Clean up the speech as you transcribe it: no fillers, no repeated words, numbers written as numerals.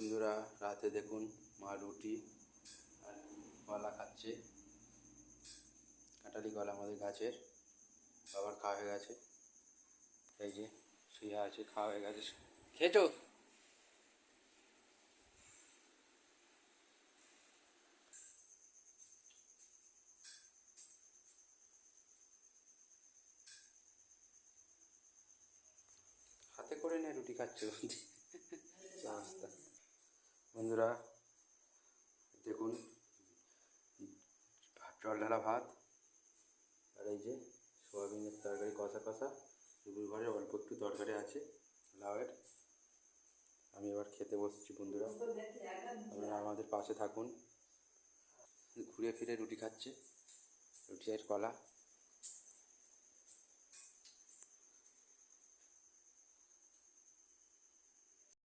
বন্ধুরা, রাতে দেখুন মা রুটি আর কলা খাচ্ছে। কাঁঠালি কলা আমাদের গাছের, বাবার খাওয়া হয়ে গেছে। এই যে শুয়ে আছে, খাওয়া হয়ে গেছে। খেয়েছো? হাতে করে নিয়ে রুটি খাচ্ছে অবস্থা। বন্ধুরা দেখুন, জল ঢালা ভাত আর এই যে সোয়াবিনের তরকারি কষা কষা। দুপুর ঘরে অল্প একটু তরকারি আছে লাউয়ের। আমি এবার খেতে বসছি। বন্ধুরা আপনারা আমাদের পাশে থাকুন। ঘুরে ফিরে রুটি খাচ্ছে, রুটি আর কলা।